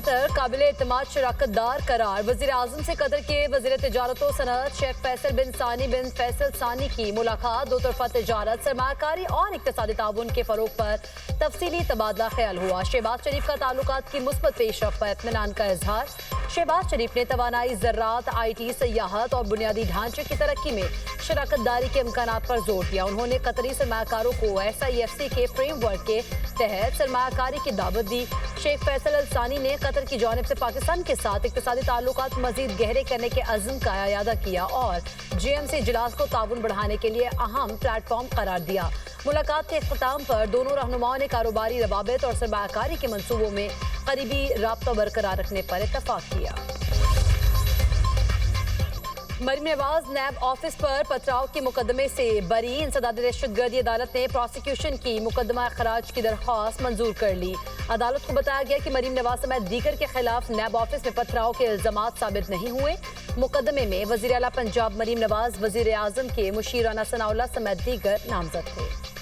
قطر काबिल एतमाद शराकतदार करार। वज़ीर आज़म से कतर के वज़ीर तिजारत व सनअत शेख फैसल बिन सानी बिन फैसल सानी की मुलाकात। दो तरफा तिजारत, सरमायाकारी और इक़्तिसादी ताउन के फ़रोग़ पर तफसीली तबादला ख्याल हुआ। शहबाज शरीफ का ताल्लुकात की मुस्बत पेशरफ़्त पर इत्मीनान का इजहार। शहबाज शरीफ ने तवानाई, ज़राअत, IT, सयाहत और बुनियादी ढांचे की तरक्की में शराकतदारी के इम्कानात पर जोर दिया। उन्होंने कतरी सरमायाकारों को SIFC के फ्रेमवर्क के तहत सरमायाकारी की दावत दी। शेख फैसल अल सानी ने कतर की जानिब से पाकिस्तान के साथ इक़्तिसादी ताल्लुकात मज़ीद गहरे करने के अज़्म का इयादा किया और GMC इजलास को ताउन बढ़ाने के लिए अहम प्लेटफॉर्म करार दिया। मुलाकात के इख्तिताम पर दोनों रहनुमाओं ने कारोबारी रवाबित और सरमायाकारी के मंसूबों में करीबी राब्ता बरकरार रखने पर इत्तफाक किया। मरीम नवाज नैब ऑफिस पर पथराव के मुकदमे से बरी। इंसदाद दहशतगर्दी अदालत ने प्रोसिक्यूशन की मुकदमा खराज की दरख्वास्त मंजूर कर ली। अदालत को बताया गया कि मरीम नवाज समेत दीगर के खिलाफ नैब ऑफिस में पथराव के इल्जामात साबित नहीं हुए। मुकदमे में वज़ीर आला पंजाब मरीम नवाज, वज़ीर आज़म के मुशीर राना सनाउल्लाह समेत दीगर नामजद थे।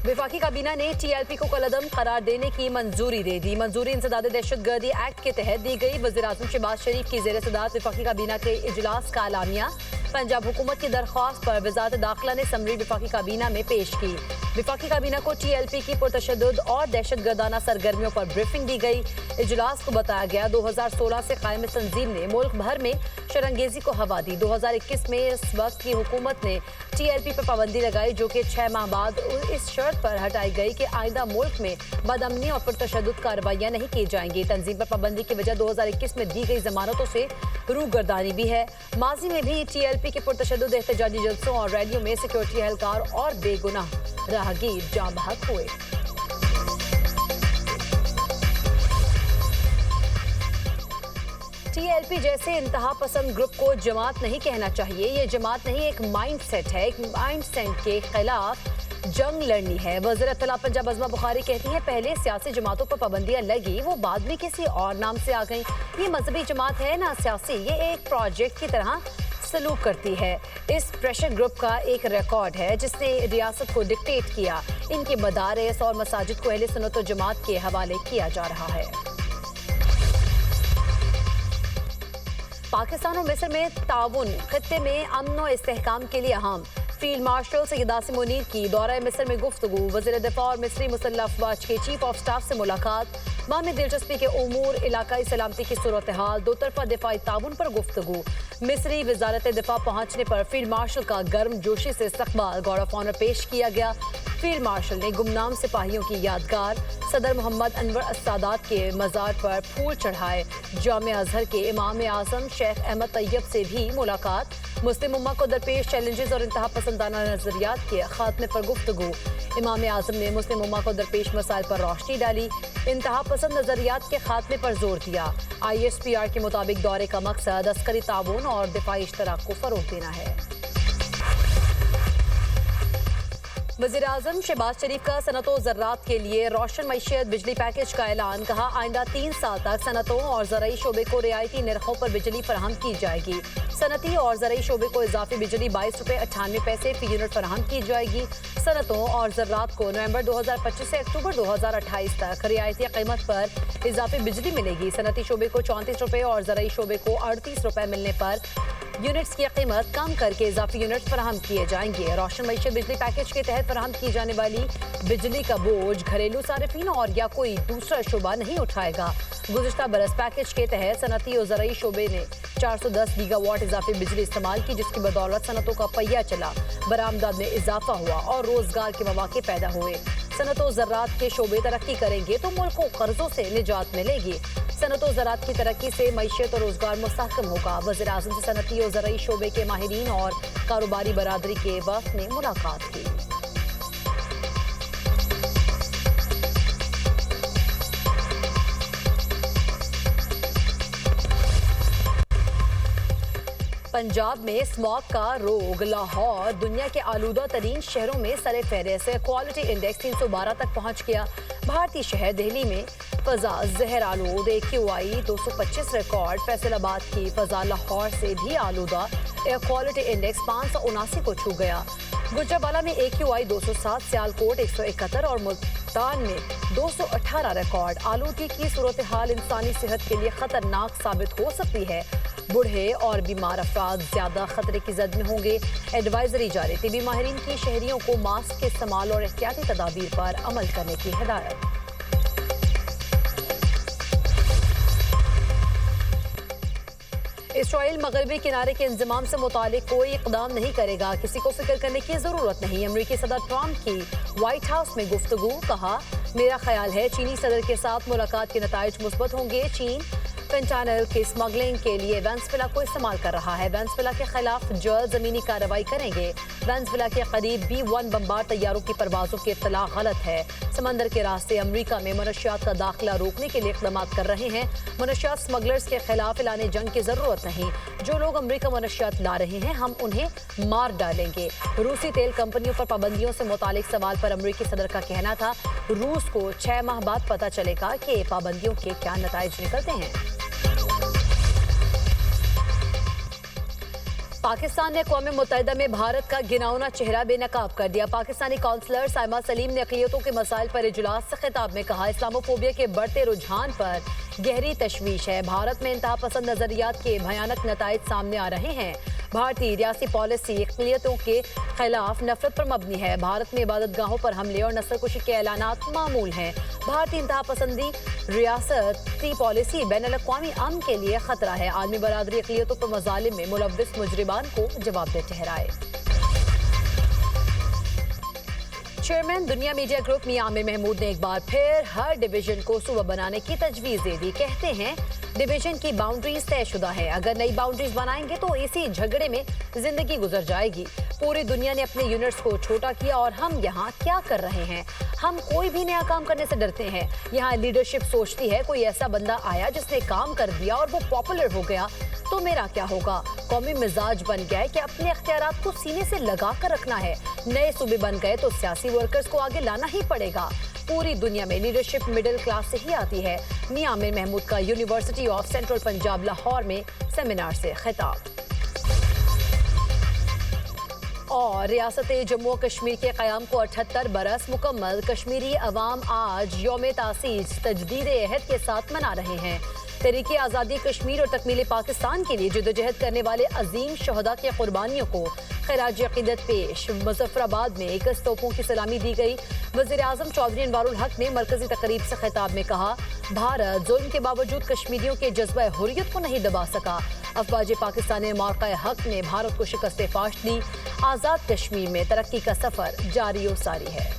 वफाकी काबीना ने TLP को कलअदम करार देने की मंजूरी दे दी। मंजूरी इंसदाद दहशतगर्दी एक्ट के तहत दी गई। वज़ीर आज़म शहबाज शरीफ की ज़ेर सदारत वफाकी काबीना के इजलास का एलामिया पंजाब हुकूमत की दरख्वास्त पर वज़ारत दाखिला ने समरी वफाकी काबीना में पेश की। वफाकी काबीना को TLP की पुरतशद्दुद और दहशतगर्दाना सरगर्मियों पर ब्रीफिंग दी गई। इजलास को बताया गया 2016 से कायम तंजीम ने मुल्क भर में शरंगेजी को हवा दी। 2021 में इस वक्त की हुकूमत ने TLP पर पाबंदी लगाई, जो कि 6 माह बाद इस शर्त पर हटाई गई कि आइंदा मुल्क में बदअमनी और पुरतशद्दुद कार्रवाइयाँ नहीं की जाएंगी। तंजीम पर पाबंदी की वजह 2021 में दी गई जमानतों से रूगर्दानी भी है। माजी में भी TLP के पुरतशद्दुद एहतजाजी जलसों और रैलियों में सिक्योरिटी एहलकार और बेगुनाह राहगीर जाँ बहक हुए। TLP जैसे इंतहा पसंद ग्रुप को जमात नहीं कहना चाहिए। ये जमात नहीं, एक माइंड सेट है। एक माइंड सेट के खिलाफ जंग लड़नी है। वज़ीर इत्तला पंजाब अज़मा बुखारी कहती हैं, पहले सियासी जमातों पर पाबंदियां लगी, वो बाद में किसी और नाम से आ गई। ये मजहबी जमात है ना सियासी, ये एक प्रोजेक्ट की तरह सलूक करती है। इस प्रेशर ग्रुप का एक रिकॉर्ड है जिसने रियासत को डिक्टेट किया। इनके मदारिस और मसाजिद को अहले सुन्नत व जमात के हवाले किया जा रहा है। पाकिस्तान और मिस्र में ताउन खत्ते में अमन और इस्तेहकाम के लिए अहम। फील्ड मार्शल सैयद आसिम मुनीर की दौरा मिस्र में गुफ्तगू। वज़ीर दिफा और मिस्री मुसल्लह अफवाज के चीफ ऑफ स्टाफ से मुलाकात। बाहमी दिलचस्पी के उमूर, इलाकाई सलामती की सूरत हाल, दो तरफा दिफाई ताउन पर गुफ्तगू। मिस्री वजारत दिफा पहुंचने पर फील्ड मार्शल का गर्म जोशी से इस्तकबाल, गार्ड ऑफ ऑनर पेश किया गया। फील्ड मार्शल ने गुमनाम सिपाहियों की यादगार, सदर मोहम्मद अनवर अस्सादात के मज़ार पर फूल चढ़ाए। जामिया अजहर के इमाम आज़म शेख अहमद तैयब से भी मुलाकात। मुस्लिम उम्मा को दरपेश चैलेंजेस और इंतहा पसंदाना नजरियात के खात्मे पर गुफ्तगू। इमाम आज़म ने मुस्लिम उम्मा को दरपेश मसाइल पर रोशनी डाली, इंतहा पसंद नजरियात के खात्मे पर जोर दिया। ISPR के मुताबिक दौरे का मकसद अस्करी ताउन और दिफाई इश्तराक को फरोग देना है। वज़ीर आज़म शहबाज शरीफ का सनअत व ज़राअत के लिए रोशन मईशत बिजली पैकेज का ऐलान। कहा, आइंदा 3 साल तक सनअतों और ज़राई शोबे को रियायती निर्खों पर बिजली फराहम की जाएगी। सनअती और ज़राई शोबे को इजाफी बिजली 22 रुपये 98 पैसे फी यूनिट फराहम की जाएगी। सनअतों और ज़राअत को नवंबर 2025 से अक्टूबर 2028 तक रियायती कीमत पर इजाफी बिजली मिलेगी। सनअती शोबे को 34 रुपये और ज़राई शोबे को 38 रुपये मिलने पर यूनिट्स की कीमत कम करके इजाफी यूनिट्स फराहम किए जाएंगे। रोशन मईशत बिजली पैकेज के तहत फराहम की जाने वाली बिजली का बोझ घरेलू सारिफीन और या कोई दूसरा शोबा नहीं उठाएगा। गुज़िश्ता बरस पैकेज के तहत सनअती और ज़राई शोबे ने 410 गीगावाट इजाफी बिजली इस्तेमाल की, जिसकी बदौलत सनअतों का पहिया चला, बरामदात में इजाफा हुआ और रोजगार के मौके पैदा हुए। सनअत व ज़राअत के शोबे तरक्की करेंगे तो मुल्क को कर्जों से निजात मिलेगी। सनअत व ज़राअत की तरक्की से मईशत और रोजगार मुस्तहकम होगा। वज़ीर आज़म से सनअती और ज़राई शोबे के माहिरीन और कारोबारी बरादरी के वक्त ने मुलाकात की। पंजाब में स्मॉग का रोग। लाहौर दुनिया के आलूदा तरीन शहरों में सरे फहरिस्त है। क्वालिटी इंडेक्स 312 तक पहुंच गया। भारतीय शहर दिल्ली में फजा जहर आलूद AQI 225 रिकॉर्ड। फैसलाबाद की फजा लाहौर से भी आलूदा। एयर क्वालिटी इंडेक्स 579 को छू गया। गुजरावाला में AQI 207, सियालकोट 171 और पाकिस्तान में 218 रिकॉर्ड। आलूगी की सूरत हाल इंसानी सेहत के लिए खतरनाक साबित हो सकती है। बूढ़े और बीमार अफराद ज्यादा खतरे की जद में होंगे। एडवाइजरी जारी। टीबी माहिरीन की शहरियों को मास्क के इस्तेमाल और एहतियाती तदाबीर पर अमल करने की हिदायत। इसराइल मगरबी किनारे के इंजमाम से मुतालिक कोई इकदाम नहीं करेगा, किसी को फिक्र करने की जरूरत नहीं। अमरीकी सदर ट्रंप की व्हाइट हाउस में गुफ्तगू। कहा, मेरा ख्याल है चीनी सदर के साथ मुलाकात के नताइज मुस्बत होंगे। चीन फेंटानिल की स्मगलिंग के लिए वेनेजुएला को इस्तेमाल कर रहा है। वेनेजुएला के खिलाफ जल्द जमीनी कार्रवाई करेंगे। वेनेजुएला के करीब B-1 बमबार तैयारों की परवाजों की इत्तला गलत है। समंदर के रास्ते अमरीका में मनशियात का दाखिला रोकने के लिए इक़दाम कर रहे हैं। मनशियात स्मगलर्स के खिलाफ ऐलान जंग की जरूरत नहीं। जो लोग अमरीका मनशियात ला रहे हैं हम उन्हें मार डालेंगे। रूसी तेल कंपनियों पर पाबंदियों से मुतालिक सवाल पर अमरीकी सदर का कहना था, रूस को 6 माह बाद पता चलेगा कि पाबंदियों के क्या नताइज निकलते हैं। पाकिस्तान ने अक़वाम मुत्तहिदा में भारत का गिनाउना चेहरा बेनकाब कर दिया। पाकिस्तानी काउंसलर साइमा सलीम ने अक़लियतों के मसाइल पर इजलास से खिताब में कहा, इस्लामोफोबिया के बढ़ते रुझान पर गहरी तशवीश है। भारत में इंतहा पसंद नजरियात के भयानक नताइज सामने आ रहे हैं। भारतीय रियासी पॉलिसी अक़लियतों के खिलाफ नफरत पर मबनी है। भारत में इबादत गाहों पर हमले और नस्लकुशी के ऐलानात मामूल हैं। भारतीय इंतहा पसंदी रियासती पॉलिसी बैनुल-अक़वामी अमन के लिए खतरा है। आलमी बरादरी अक़लियतों पर मज़ालिम में मुलव्विस मुजरिमान को जवाबदेह ठहराए। चेयरमैन दुनिया मीडिया ग्रुप मियां आमिर महमूद ने एक बार फिर हर डिवीजन को सूबा बनाने की तजवीज़ दे दी। कहते हैं डिवीजन की बाउंड्रीज तयशुदा है, अगर नई बाउंड्रीज बनाएंगे तो इसी झगड़े में जिंदगी गुजर जाएगी। पूरी दुनिया ने अपने यूनिट्स को छोटा किया और हम यहाँ क्या कर रहे हैं? हम कोई भी नया काम करने से डरते हैं। यहाँ लीडरशिप सोचती है कोई ऐसा बंदा आया जिसने काम कर दिया और वो पॉपुलर हो गया तो मेरा क्या होगा। कौमी मिजाज बन गया है कि अपने अख्तियारात को सीने से लगा कर रखना है। नए सूबे बन गए तो सियासी वर्कर्स को आगे लाना ही पड़ेगा। पूरी दुनिया में लीडरशिप मिडिल क्लास से ही आती है। मियां आमिर महमूद का university of central Punjab Lahore में सेमिनार से खिताब। और रियासत जम्मू कश्मीर के क़याम को 78 बरस मुकम्मल। कश्मीरी अवाम आज यौम तासीस तजदीद अहद के साथ मना रहे हैं। तहरीक आज़ादी कश्मीर और तकमील पाकिस्तान के लिए जदोजहद करने वाले अजीम शहदा की कुर्बानियों को खराज अक़ीदत पेश। मुज़फ़्फ़राबाद में 21 तोपों की सलामी दी गई। वज़ीर आज़म चौधरी अनवारुल हक ने मरकजी तकरीब से खिताब में कहा, भारत जुल्म के बावजूद कश्मीरियों के जज्बा हुर्रियत को नहीं दबा सका। अफवाज पाकिस्तान ने मौक़ा हक में भारत को शिकस्त फाश दी। आज़ाद कश्मीर में तरक्की का सफ़र जारी और सारी है।